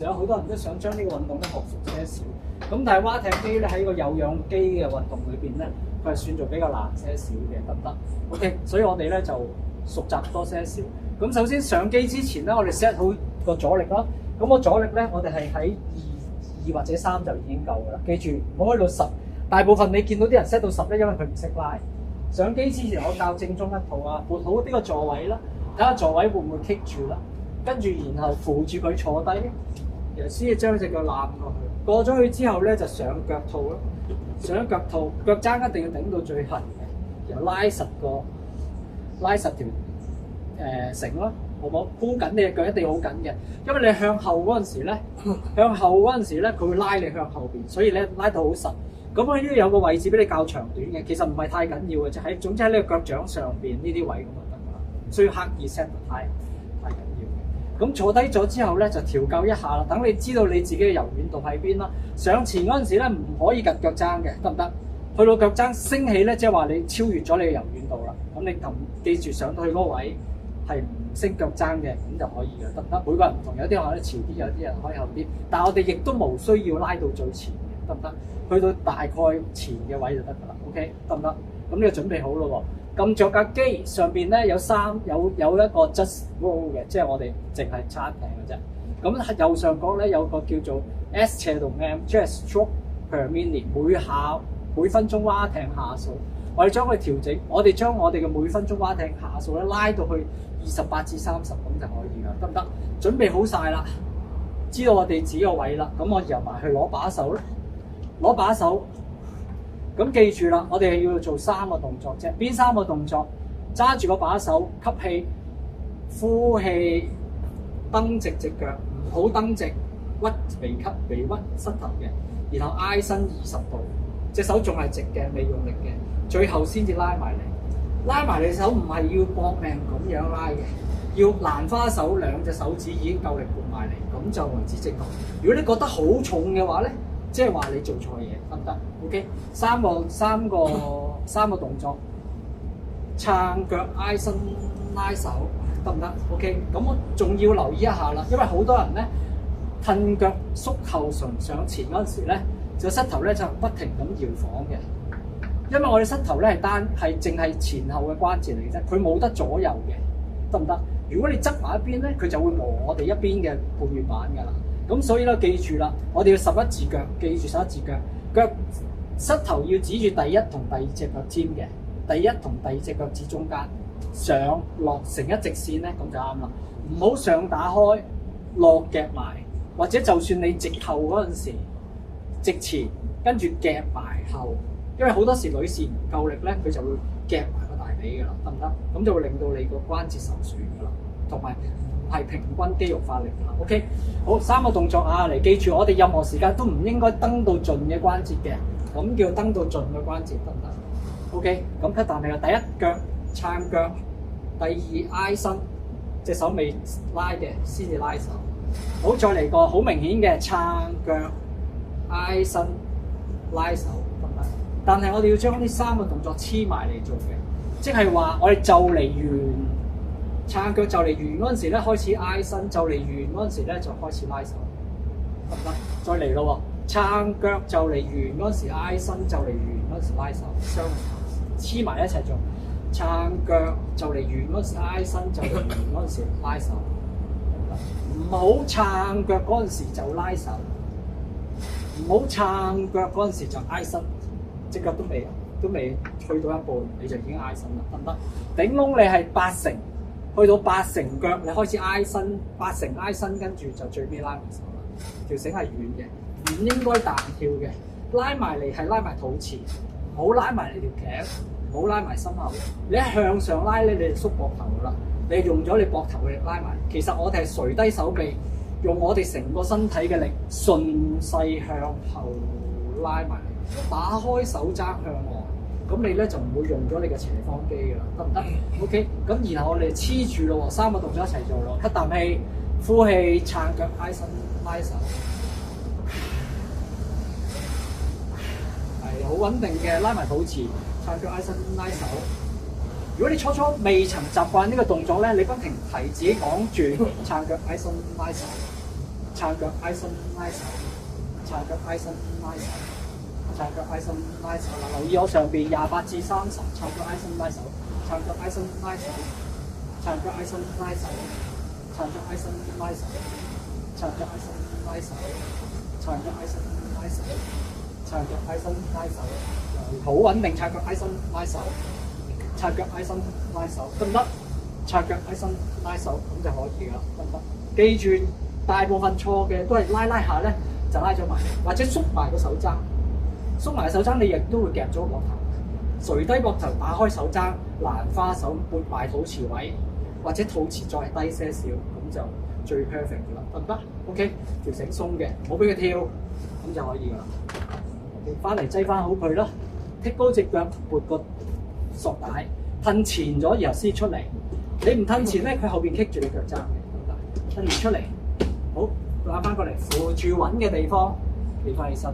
有好多人都想將呢個運動咧學熟些少，咁但係蛙艇機咧喺個有氧機嘅運動裏邊咧，佢係算做比較難些少嘅，得唔得 ？OK， 所以我哋咧就熟習多些少。咁首先上機之前咧，我哋 set 好個阻力啦。咁個阻力咧，我哋係喺2或者3就已經夠㗎啦。記住唔好去到10。大部分你見到啲人 set 到10咧，因為佢唔識拉。上機之前我教正宗一套啊，撥好呢個座位啦，睇下座位會唔會棘住啦，跟住然後扶住佢坐低。然後先至將隻腳攬過去，過咗去之後咧就上腳套咯，上腳套，腳踭一定要頂到最後嘅，然後拉實條繩咯，好唔好？箍緊你隻腳一定要好緊嘅，因為你向後嗰陣時咧，佢會拉你向後邊，所以咧拉到好實。咁佢呢度有個位置俾你較長短嘅，其實唔係太緊要嘅，就喺總之喺你個腳掌上邊呢啲位咁就得㗎啦，唔需要刻意 set 得太緊要嘅。咁坐低咗之後咧，就調校一下啦，等你知道你自己嘅柔軟度喺邊啦。上前嗰陣時咧，唔可以趌腳踭嘅，得唔得？去到腳踭升起咧，即係話你超越咗你嘅柔軟度啦。咁你記住上到去嗰個位係唔升腳踭嘅，咁就可以嘅，得唔得？每個人唔同，有啲人可以潮啲，有啲人可以後啲。但係我哋亦都冇需要拉到最前嘅，得唔得？去到大概前嘅位就得㗎啦。OK， 得唔得？咁你就準備好咯喎。撳著架機上邊咧有一個 just roll 嘅，即係我哋淨係撐艇嘅啫。咁喺右上角咧有個叫做 S 斜度 M， 即係 stroke per minute， 每分鐘蛙艇下數。我哋將佢調整，我哋將我哋嘅每分鐘蛙艇下數咧拉到去28至30咁就可以啦，得唔得？準備好晒啦，知道我哋自己個位啦，咁我由埋去攞把手啦，攞把手。咁記住啦，我哋要做3個動作啫。邊3個動作？揸住個把手，吸氣，呼氣，蹬直隻腳，唔好蹬直，屈鼻吸鼻屈膝頭嘅，然後挨身20度，隻手仲係直嘅，未用力嘅，最後先至拉埋嚟。拉埋你手唔係要搏命咁樣拉嘅，要蘭花手2隻手指已經夠力撥埋嚟，咁就為之正確。如果你覺得好重嘅話咧，即係話你做錯嘢，得唔得 ？OK， 三個動作，撐腳挨身拉手，得唔得 ？OK， 咁我仲要留意一下啦，因為好多人咧褪腳縮後唇上前嗰陣時咧，隻膝頭咧就不停咁搖晃嘅，因為我哋膝頭咧係淨係前後嘅關節嚟嘅啫，佢冇得左右嘅，得唔得？如果你側埋一邊咧，佢就會磨我哋一邊嘅半月板㗎啦。咁所以咧，記住啦，我哋要11字腳，記住11字腳，膝頭要指住第一同第二隻腳尖嘅，第一同第二隻腳趾中間，上落成一直線咧，咁就啱啦。唔好上打開，落夾埋，或者就算你直後嗰陣時，直前跟住夾埋後，因為好多時女士唔夠力咧，佢就會夾埋個大髀㗎啦，得唔得？咁就會令到你個關節受損㗎啦，同埋係平均肌肉發力啦。OK， 好，3個動作啊，嚟記住，我哋任何時間都唔應該蹬到盡嘅關節嘅，咁叫蹬到盡嘅關節得唔得 ？OK， 咁吸啖氣啦，第一腳撐腳，第二挨身，隻手未拉嘅先至拉手。好，再嚟個好明顯嘅撐腳、挨身、拉手，得唔得？但係我哋要將呢3個動作黐埋嚟做嘅，即係話我哋就嚟完。撐腳就嚟完嗰陣時咧，開始挨身；就嚟完嗰陣時咧，就開始拉手，得唔得？再嚟咯喎！撐腳就嚟完嗰陣時挨身，就嚟完嗰陣時拉手，雙黐埋一齊做。撐腳就嚟完嗰陣時挨身，就嚟完嗰陣時拉手，唔好撐腳嗰陣時就拉手，唔好撐腳嗰陣時就挨身，隻腳都未去到一半，你就已經挨身啦，得唔得？頂籠你係8成。去到8成腳，你開始挨身，8成挨身，跟住就最尾拉埋手啦。條繩係軟嘅，唔應該彈跳嘅。拉埋嚟係拉埋肚臍，唔好拉埋你條頸，唔好拉埋心口。你一向上拉咧，你就縮膊頭噶啦。你用咗你膊頭嘅力拉埋。其實我哋係垂低手臂，用我哋成個身體嘅力順勢向後拉埋嚟，打開手踭向外。咁你咧就唔會用咗你嘅斜方肌㗎啦，得唔得 ？OK， 咁然後我哋黐住咯喎，3個動作一齊做咯，吸啖氣，呼氣，撐腳挨身拉手，係好穩定嘅，拉埋肚臍，撐腳挨身拉手。如果你初未曾習慣呢個動作咧，你不停提自己講住撐腳挨身拉手，撐撐腳挨身拉手，撐腳挨身拉手，撐腳挨身拉手。嗱，留意我上邊28至30，撐腳挨身拉手，撐腳挨身拉手，撐腳挨身拉手，撐腳挨身拉手，撐腳挨身拉手，撐腳挨身拉手，撐腳挨身拉手，好穩定，撐腳挨身拉手，撐腳挨身拉手，得唔得？撐腳挨身拉手咁就可以啦，得唔得？記住，大部分錯嘅都係拉下咧就拉咗埋，或者縮埋個手踭，縮埋手踭你亦都會夾咗個膊頭，垂低膊頭打開手踭，蘭花手撥埋肚臍位，或者肚臍再低些少，咁就最 perfect 嘅啦，得唔得 ？OK， 條繩鬆嘅，唔好俾佢跳，咁就可以噶啦。OK， 翻嚟擠翻好佢啦，踢高隻腳，撥個索帶，褪前咗，然後先出嚟。你唔褪前咧，佢後邊棘住你腳踭嘅，褪完出嚟，好，攬翻過嚟，扶住穩嘅地方，企翻起身。